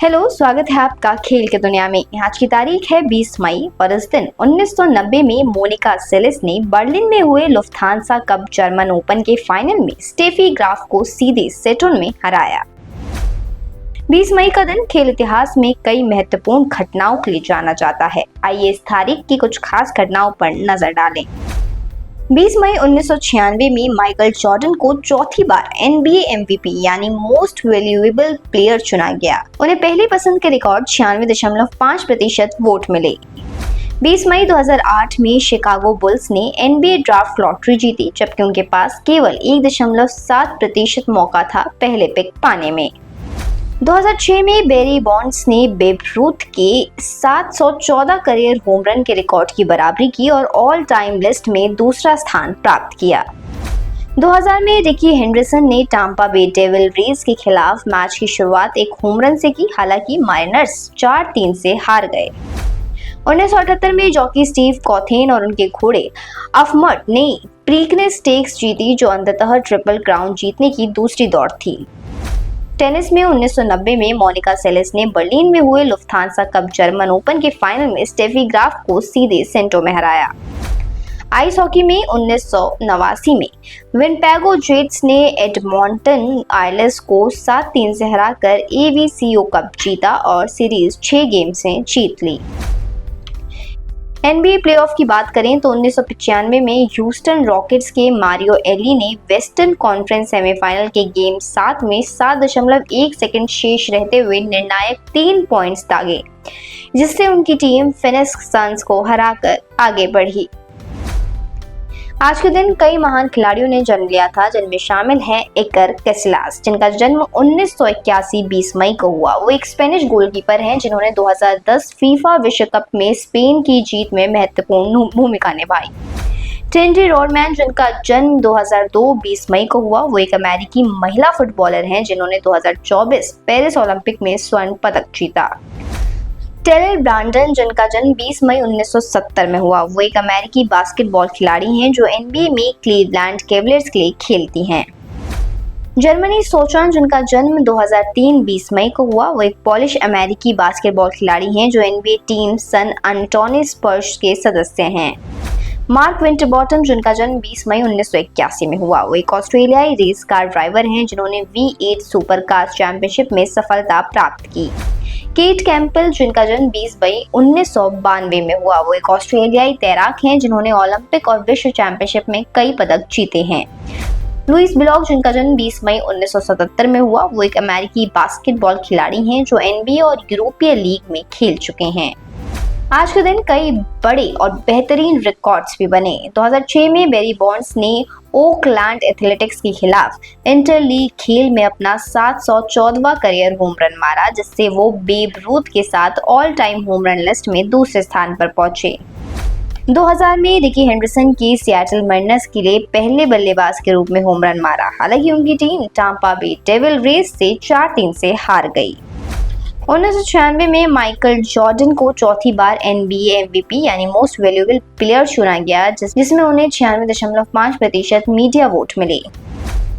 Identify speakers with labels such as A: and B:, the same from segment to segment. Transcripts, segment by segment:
A: Hello, स्वागत है आपका खेल की दुनिया में। आज की तारीख है 20 मई और इस दिन 1990 में मोनिका सेलेस ने बर्लिन में हुए लुफ्थांसा कप जर्मन ओपन के फाइनल में स्टेफी ग्राफ को सीधे सेटों में हराया। 20 मई का दिन खेल इतिहास में कई महत्वपूर्ण घटनाओं के लिए जाना जाता है। आइए इस तारीख की कुछ खास घटनाओं पर नजर डालें। 20 मई 1996 में माइकल जॉर्डन को चौथी बार NBA MVP यानी मोस्ट वैल्यूएबल प्लेयर चुना गया। उन्हें पहली पसंद के रिकॉर्ड 96.5% वोट मिले। 20 मई 2008 में शिकागो बुल्स ने NBA ड्राफ्ट लॉटरी जीती, जबकि उनके पास केवल 1.7% मौका था पहले पिक पाने में। 2006 में बैरी बॉन्ड्स ने बेब रूथ के 714 करियर होम रन के रिकॉर्ड की बराबरी की और ऑल टाइम लिस्ट में दूसरा स्थान प्राप्त किया। 2000 में रिकी हेंडरसन ने टाम्पा बे डेविल रेज के खिलाफ मैच की शुरुआत एक होम रन से की, हालांकि मारिनर्स 4-3 से हार गए। 1978 में जॉकी स्टीव कॉथेन और उनके घोड़े अफमट ने प्रीकनेस स्टेक्स जीती, जो अंततः ट्रिपल क्राउन जीतने की दूसरी दौड़ थी। टेनिस में 1990 में मोनिका सेलेस ने बर्लिन में हुए लुफ्थांसा कप जर्मन ओपन के फाइनल में स्टेफी ग्राफ को सीधे सेटों में हराया। आइस हॉकी में 1989 में विनिपेगो जेट्स ने एडमॉन्टन आयर्स को 7-3 से हराकर AVCO कप जीता और सीरीज 6 गेम से जीत ली। NBA प्लेऑफ की बात करें तो 1995 में ह्यूस्टन रॉकेट्स के मारियो एली ने वेस्टर्न कॉन्फ्रेंस सेमीफाइनल के गेम 7 में 7.1 सेकंड शेष रहते हुए निर्णायक 3 पॉइंट्स दागे, जिससे उनकी टीम फिनिक्स सन्स को हराकर आगे बढ़ी। आज के दिन कई महान खिलाड़ियों ने जन्म लिया था, जिनमें शामिल हैं इकर कैसिलास, जिनका जन्म 1981 20 मई को हुआ। वो एक स्पेनिश गोलकीपर हैं जिन्होंने 2010 फीफा विश्व कप में स्पेन की जीत में महत्वपूर्ण भूमिका निभाई। टेंडी रोडमैन, जिनका जन्म 2002 20 मई को हुआ, वो एक अमेरिकी महिला फुटबॉलर हैं जिन्होंने 2024 पेरिस ओलंपिक में स्वर्ण पदक जीता। टेलर ब्रांडन, जिनका जन्म 20 मई 1970 में हुआ, वो एक अमेरिकी बास्केटबॉल खिलाड़ी हैं जो NBA में क्लीवलैंड कैवलियर्स के लिए खेलती हैं। जर्मनी सोचान, जिनका जन्म 2003 20 मई को हुआ, वो एक पॉलिश अमेरिकी बास्केटबॉल खिलाड़ी हैं जो NBA टीम सन एंटोनी स्पर्स के सदस्य हैं। मार्क विंटरबॉटम, जिनका जन्म 20 मई 1981 में हुआ, वो एक ऑस्ट्रेलियाई रेस कार ड्राइवर हैं जिन्होंने V8 सुपर कार चैंपियनशिप में सफलता प्राप्त की। केट कैंपबेल, जिनका जन्म 20 मई 1992 में हुआ, वो एक ऑस्ट्रेलियाई तैराक हैं जिन्होंने ओलंपिक और विश्व चैंपियनशिप में कई पदक जीते हैं। लुइस ब्लॉक, जिनका जन्म 20 मई 1977 में हुआ, वो एक अमेरिकी बास्केटबॉल खिलाड़ी हैं जो NBA और यूरोपीय लीग में खेल चुके हैं। आज के दिन कई बड़े और बेहतरीन रिकॉर्ड्स भी बने। 2006 में बैरी बॉन्ड्स ने ओकलैंड एथलेटिक्स के खिलाफ इंटर लीग खेल में अपना 714वां करियर होम रन मारा, जिससे वो बेब रूथ के साथ all time home run list में दूसरे स्थान पर पहुंचे। 2000 में रिकी हेंडरसन की सिएटल मरीनर्स के लिए पहले बल्लेबाज के रूप में होम रन मारा, हालांकि उनकी टीम टाम्पा बे डेविल रेज से 4-3 से हार गई। 1996 में माइकल जॉर्डन को चौथी बार NBA MVP यानी मोस्ट वैल्यूएबल प्लेयर चुना गया, जिसमें उन्हें 96.5% मीडिया वोट मिले।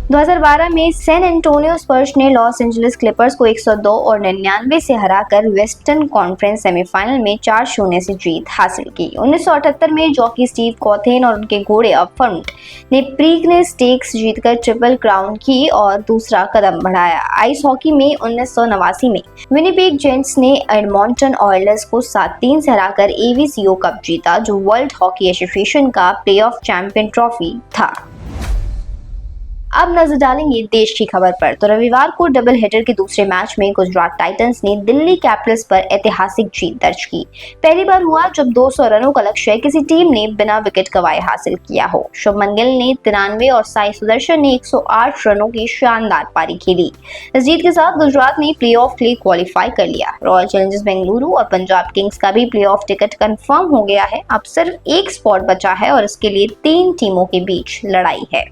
A: 2012 में सैन एंटोनियो स्पर्स ने लॉस एंजलिस क्लिपर्स को 102 और 99 से हराकर वेस्टर्न कॉन्फ्रेंस सेमीफाइनल में 4-0 से जीत हासिल की। 1978 में जॉकी स्टीव कॉथेन और उनके घोड़े अफमट ने प्रीकनेस स्टेक्स जीतकर ट्रिपल क्राउन की और दूसरा कदम बढ़ाया। आइस हॉकी में 1989 में विनिपेग जेंट्स ने एडमॉन्टन आयर्स को 7-3 से हराकर AVCO कप जीता, जो वर्ल्ड हॉकी एसोसिएशन का प्लेऑफ चैंपियन ट्रॉफी था। अब नजर डालेंगे देश की खबर पर। तो रविवार को डबल हेडर के दूसरे मैच में गुजरात टाइटंस ने दिल्ली कैपिटल्स पर ऐतिहासिक जीत दर्ज की। पहली बार हुआ जब 200 रनों का लक्ष्य किसी टीम ने बिना विकेट गंवाए हासिल किया हो। शुभमन गिल ने 93 और साई सुदर्शन ने 108 रनों की शानदार पारी खेली। इस जीत के साथ गुजरात ने प्लेऑफ के लिए क्वालिफाई कर लिया। रॉयल चैलेंजर्स बेंगलुरु और पंजाब किंग्स का भी प्लेऑफ टिकट कंफर्म हो गया है। अब सिर्फ एक स्पॉट बचा है और इसके लिए 3 टीमों के बीच लड़ाई है।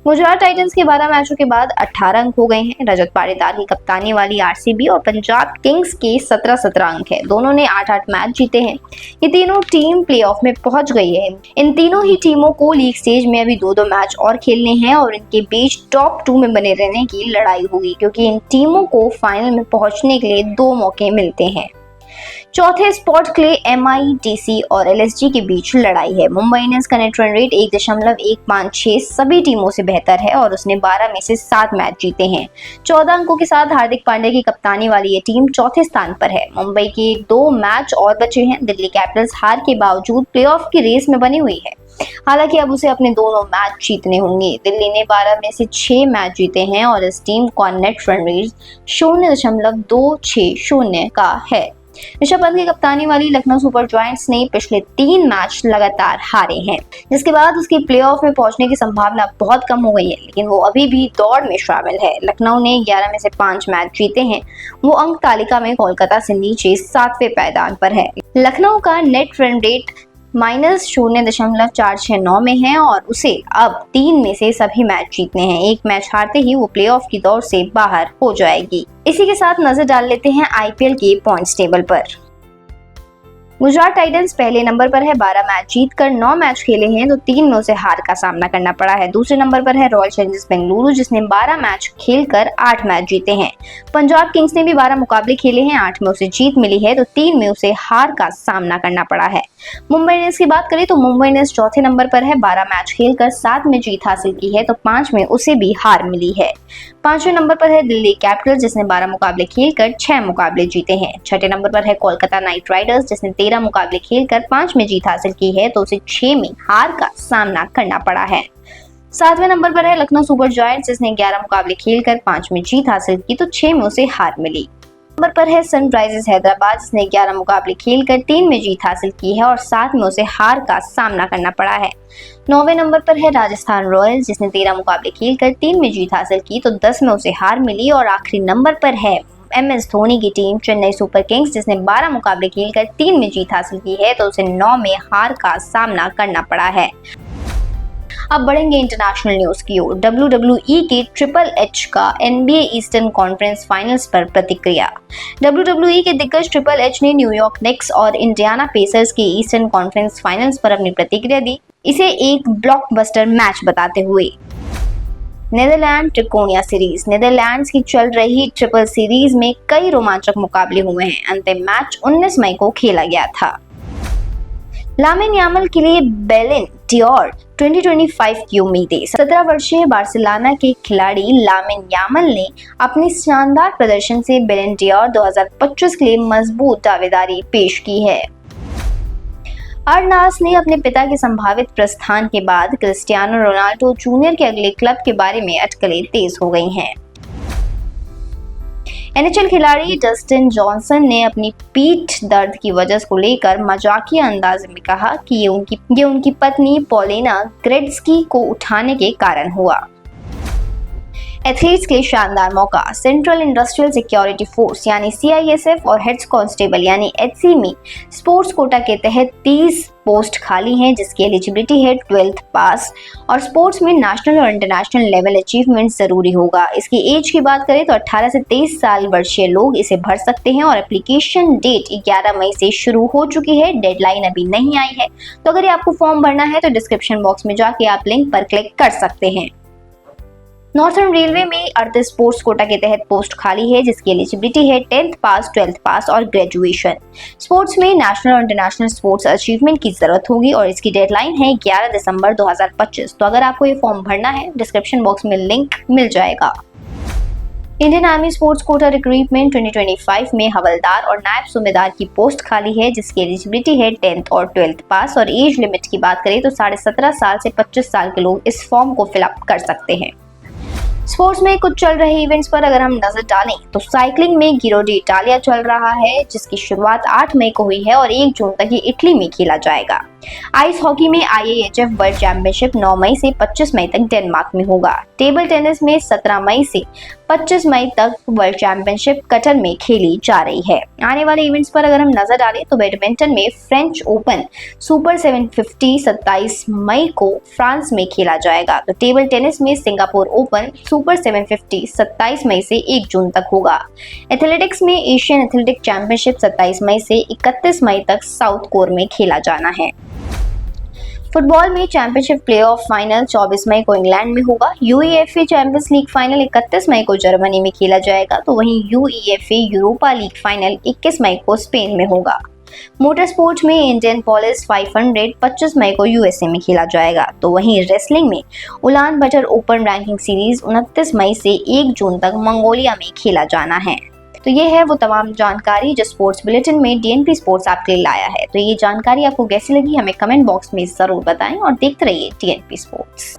A: गुजरात टाइटंस के 12 मैचों के बाद 18 अंक हो गए हैं। रजत पाटीदार की कप्तानी वाली आरसीबी और पंजाब किंग्स के 17-17 अंक है। दोनों ने 8-8 मैच जीते हैं। ये तीनों टीम प्लेऑफ में पहुंच गई है। इन तीनों ही टीमों को लीग स्टेज में अभी 2-2 मैच और खेलने हैं और इनके बीच टॉप 2 में बने रहने की लड़ाई होगी, क्योंकि इन टीमों को फाइनल में पहुंचने के लिए 2 मौके मिलते हैं। चौथे स्पॉट के लिए एमआई, डीसी और एलएसजी के बीच लड़ाई है। मुंबई इंडियंस का नेट रन रेट 1.156 सभी टीमों से बेहतर है और उसने 12 में से 7 मैच जीते हैं। 14 अंकों के साथ हार्दिक पांड्या की कप्तानी वाली ये टीम चौथे स्थान पर है। मुंबई के 2 मैच और बचे हैं। दिल्ली कैपिटल्स हार के बावजूद प्लेऑफ की रेस में बनी हुई है। हालांकि अब उसे अपने दोनों मैच जीतने होंगे। दिल्ली ने 12 में से 6 मैच जीते हैं और इस टीम का नेट रन रेट 0.260 का है। ऋषभ पंत की कप्तानी वाली लखनऊ सुपर जायंट्स ने पिछले 3 मैच लगातार हारे हैं, जिसके बाद उसकी प्लेऑफ में पहुंचने की संभावना बहुत कम हो गई है, लेकिन वो अभी भी दौड़ में शामिल है। लखनऊ ने 11 में से 5 मैच जीते हैं। वो अंक तालिका में कोलकाता से नीचे 7वें पायदान पर है। लखनऊ का नेट रन रेट -0.469 में है और उसे अब 3 में से सभी मैच जीतने हैं। एक मैच हारते ही वो प्लेऑफ की दौड़ से बाहर हो जाएगी। इसी के साथ नजर डाल लेते हैं आईपीएल के पॉइंट्स टेबल पर। गुजरात टाइटंस पहले नंबर पर है। 12 मैच जीतकर 9 मैच खेले हैं तो 3 में उसे हार का सामना करना पड़ा है। दूसरे नंबर पर है रॉयल चैलेंजर्स बेंगलुरु, जिसने 12 मैच खेलकर 8 मैच जीते हैं। पंजाब किंग्स ने भी 12 मुकाबले खेले हैं, 8 में उसे जीत मिली है तो 3 में उसे हार का सामना करना पड़ा है। मुंबई इंडियंस की बात करें तो मुंबई इंडियंस चौथे नंबर पर है। 12 मैच खेलकर 7 में जीत हासिल की है तो 5 में उसे भी हार मिली है। 5वें नंबर पर है दिल्ली कैपिटल्स, जिसने 12 मुकाबले खेलकर 6 मुकाबले जीते हैं। 6ठे नंबर पर है कोलकाता नाइट राइडर्स, जिसने 13 मुकाबले खेलकर 5 में जीत हासिल की है तो उसे 6 में हार का सामना करना पड़ा है। 7वें नंबर पर है लखनऊ सुपर जायंट्स, जिसने 11 मुकाबले खेलकर 5 में जीत हासिल की तो 6 में उसे हार मिली। नंबर पर है सनराइजर्स हैदराबाद, जिसने 11 मुकाबले खेलकर 3 में जीत हासिल की है और 7 में उसे हार का सामना करना पड़ा है। 9वें नंबर पर है राजस्थान रॉयल्स, जिसने 13 मुकाबले खेलकर 3 में जीत हासिल की तो 10 में उसे हार मिली। और आखिरी नंबर पर है MS धोनी की टीम चेन्नई सुपर किंग्स, जिसने 12 मुकाबले खेलकर 3 में जीत हासिल की है तो उसे 9 में हार का सामना करना पड़ा है। अब बढ़ेंगे इंटरनेशनल न्यूज की ओर। WWE के ट्रिपल एच का NBA ईस्टर्न कॉन्फ्रेंस फाइनल्स पर प्रतिक्रिया। WWE के दिग्गज ट्रिपल एच ने न्यूयॉर्क निक्स और इंडियाना पेसर्स के ईस्टर्न कॉन्फ्रेंस फाइनल्स पर अपनी प्रतिक्रिया दी, इसे एक ब्लॉकबस्टर मैच बताते हुए। नीदरलैंड त्रिकोणीय सीरीज। नीदरलैंड्स की चल रही ट्रिपल सीरीज में कई रोमांचक मुकाबले हुए हैं। अंतिम मैच 19 मई को खेला गया था। लामिन यामाल के लिए बैलन डियोर 2025 की उम्मीदें। 17 वर्षीय बार्सिलोना के खिलाड़ी लामिन यामाल ने अपनी शानदार प्रदर्शन से बैलन डियोर 2025 के लिए मजबूत दावेदारी पेश की है। अर्नास ने अपने पिता के संभावित प्रस्थान के बाद क्रिस्टियानो रोनाल्डो जूनियर के अगले क्लब के बारे में अटकलें तेज हो गई हैं। NHL खिलाड़ी डस्टिन जॉनसन ने अपनी पीठ दर्द की वजह को लेकर मजाकिया अंदाज में कहा कि ये उनकी पत्नी पॉलिना ग्रेड्स्की को उठाने के कारण हुआ। एथलीट्स के लिए शानदार मौका। सेंट्रल इंडस्ट्रियल सिक्योरिटी फोर्स यानी CISF और हेड्स कांस्टेबल यानी HC में स्पोर्ट्स कोटा के तहत 30 पोस्ट खाली हैं, जिसकी एलिजिबिलिटी है 12th पास और स्पोर्ट्स में नेशनल और इंटरनेशनल लेवल अचीवमेंट जरूरी होगा। इसकी एज की बात करें तो 18 से 23 साल वर्षीय लोग इसे भर सकते हैं और एप्लीकेशन डेट 11 मई से शुरू हो चुकी है। डेडलाइन अभी नहीं आई है, तो अगर आपको फॉर्म भरना है तो डिस्क्रिप्शन बॉक्स में जाके आप लिंक पर क्लिक कर सकते हैं। नॉर्थर्न रेलवे में 38 स्पोर्ट्स कोटा के तहत पोस्ट खाली है, जिसकी एलिजिबिलिटी है 10th पास, 12th पास और ग्रेजुएशन। स्पोर्ट्स में नेशनल और इंटरनेशनल स्पोर्ट्स अचीवमेंट की जरूरत होगी और इसकी डेडलाइन है 11 दिसंबर 2025। तो अगर आपको ये फॉर्म भरना है डिस्क्रिप्शन बॉक्स में लिंक मिल जाएगा। Indian army sports quota recruitment 2025 में हवलदार और नायब सूबेदार की पोस्ट खाली है, जिसकी एलिजिबिलिटी है 10th और 12th पास और एज लिमिट की बात करें तो 17.5 साल से 25 साल के लोग इस फॉर्म को फिलअप कर सकते हैं। स्पोर्ट्स में कुछ चल रहे इवेंट्स पर अगर हम नजर डालें तो साइकिलिंग में गिरो डी इटालिया चल रहा है, जिसकी शुरुआत 8 मई को हुई है और 1 जून तक ये इटली में खेला जाएगा। आइस हॉकी में IIHF वर्ल्ड चैंपियनशिप 9 मई से 25 मई तक डेनमार्क में होगा। टेबल टेनिस में 17 मई से 25 मई तक वर्ल्ड चैंपियनशिप कतर में खेली जा रही है। आने वाले इवेंट्स पर अगर हम नजर डालें तो बैडमिंटन में फ्रेंच ओपन सुपर 750 27 मई को फ्रांस में खेला जाएगा। तो टेबल टेनिस में सिंगापुर ओपन सुपर 750 27 मई से 1 जून तक होगा। एथलेटिक्स में एशियन एथलेटिक चैंपियनशिप 27 मई से 31 मई तक साउथ कोर में खेला जाना है। फुटबॉल में चैंपियनशिप प्लेऑफ फाइनल 24 मई को इंग्लैंड में होगा। UEFA चैंपियंस लीग फाइनल 31 मई को जर्मनी में खेला जाएगा। तो वहीं UEFA यूरोपा लीग फाइनल 21 मई को स्पेन में होगा। मोटर स्पोर्ट्स में इंडियन पुलिस 500 25 मई को USA में खेला जाएगा। तो वहीं रेसलिंग में Ulan butter open ranking series 29 मई से 1 जून तक मंगोलिया में खेला जाना है। तो ये है वो तमाम जानकारी जो स्पोर्ट्स बुलेटिन में DNP स्पोर्ट्स आपके लिए लाया है। तो ये जानकारी आपको कैसी लगी हमें कमेंट बॉक्स में जरूर बताएं और देखते रहिए DNP स्पोर्ट्स।